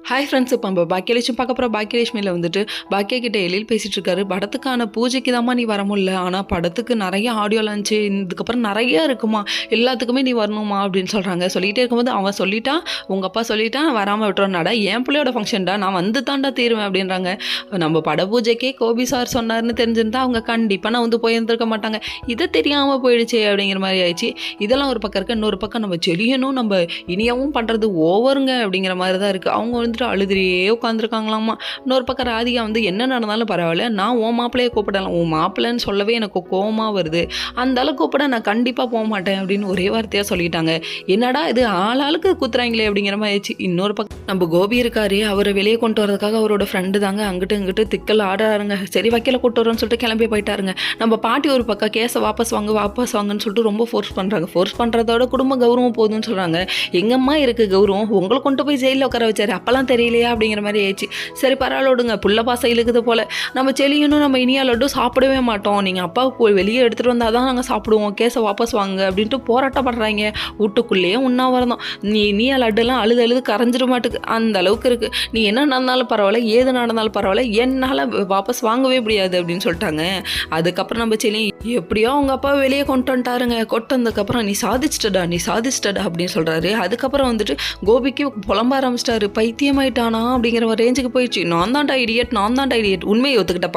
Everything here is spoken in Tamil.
ஹாய் ஃப்ரெண்ட்ஸ், இப்போ நம்ம பாக்கியலட்சுமி பார்க்க போகிற பாக்கியலட்சுமியில் வந்துட்டு பாக்கியா கிட்ட எழில் பேசிகிட்டு இருக்காரு. படத்துக்கான பூஜைக்கு தான்மா நீ வர முடியல, ஆனால் படத்துக்கு நிறைய ஆடியோ லான்ச்சு இதுக்கப்புறம் நிறைய இருக்குமா, எல்லாத்துக்குமே நீ வரணுமா அப்படின்னு சொல்கிறாங்க. சொல்லிகிட்டே இருக்கும்போது அவன் சொல்லிட்டான், உங்கள் அப்பா சொல்லிட்டான் வராமல் விட்டுறனாடா, என் பிள்ளையோட ஃபங்க்ஷன்டா, நான் வந்து தாண்டா தீருவேன் அப்படின்றாங்க. நம்ம பட பூஜைக்கே கோபி சார் சொன்னார்னு தெரிஞ்சிருந்தா அவங்க கண்டிப்பாக நான் வந்து போயிருந்துருக்க மாட்டாங்க. இதை தெரியாமல் போயிடுச்சு அப்படிங்கிற மாதிரி ஆயிடுச்சு. இதெல்லாம் ஒரு பக்கம் இருக்குது. இன்னொரு பக்கம் நம்ம செலியனும் நம்ம இனியாவும் பண்ணுறது ஓவருங்க அப்படிங்கிற மாதிரி தான் இருக்குது. அவங்க வந்துட்டு அழுதுறியே உட்காந்துருக்காங்களாமா. இன்னொரு பக்கம் ராதிகா வந்து என்ன நடந்தாலும் பரவாயில்ல, நான் உன் மாப்பிள்ளையே கூப்பிடலாம், உன் மாப்பிள்ளைன்னு சொல்லவே எனக்கு கோவமாக வருது, அந்த அளவுக்கு கூப்பிட நான் கண்டிப்பாக போக மாட்டேன் அப்படின்னு ஒரே வார்த்தையாக சொல்லிட்டாங்க. என்னடா இது ஆளாளுக்கு குத்துறாங்களே அப்படிங்கிற மாதிரி ஆயிடுச்சு. இன்னொரு பக்கம் நம்ம கோபி இருக்காரு, அவரை வெளியே கொண்டு வரதுக்காக அவரோட ஃப்ரெண்டு தாங்க அங்கிட்டு இங்கிட்டு திக்கல் ஆடுறாருங்க. சரி வைக்கல கூட்டு வரோன்னு சொல்லிட்டு கிளம்பி போயிட்டாருங்க. நம்ம பாட்டி ஒரு பக்கம் கேஸை வாபஸ் வாங்கன்னு சொல்லிட்டு ரொம்ப ஃபோர்ஸ் பண்ணுறாங்க. ஃபோர்ஸ் பண்ணுறதோட குடும்ப கௌரவம் போதுன்னு சொல்கிறாங்க. எங்கம்மா இருக்குது கௌரவம், உங்களை கொண்டு போய் ஜெயிலில் உட்கார வச்சாரு, அப்போல்லாம் தெரியலையா அப்படிங்கிற மாதிரி ஆயிடுச்சு. சரி பரவாயில்ல விடுங்க, புள்ள பாசம் இழுக்குது போல். நம்ம செலியனும் நம்ம இனியா லட்டும் சாப்பிடவே மாட்டோம், நீங்கள் அப்பாவுக்கு வெளியே எடுத்துகிட்டு வந்தால் தான் நாங்கள் சாப்பிடுவோம், கேஸை வாபஸ் வாங்க அப்படின்ட்டு போராட்டம் பண்ணுறாங்க. வீட்டுக்குள்ளேயே உண்ணாவிரதம். நீ இனியா லட்டுலாம் அழுது கரைஞ்சிட மாட்டுக்கு, அந்த அளவுக்கு இருக்குது. நீ என்ன நடந்தாலும் பரவாயில்ல, ஏது நடந்தாலும் பரவாயில்ல, என்னால் வாபஸ் வாங்கவே முடியாது அப்படின்னு சொல்லிட்டாங்க. அதுக்கப்புறம் நம்ம செலி எப்படியோ அவங்க அப்பா வெளியே கொண்டு வந்துட்டாருங்க. கொண்டு வந்ததுக்கப்புறம் நீ சாதிச்சிட்டடா அப்படின்னு சொல்கிறாரு. அதுக்கப்புறம் வந்துட்டு கோபிக்கு புலம்ப ஆரம்பிச்சிட்டாரு. பைத்தியமாயிட்டானா அப்படிங்கிற ஒரு ரேஞ்சுக்கு போயிடுச்சு. நான் தான்டா இடியட் உண்மையை ஒத்துக்கிட்ட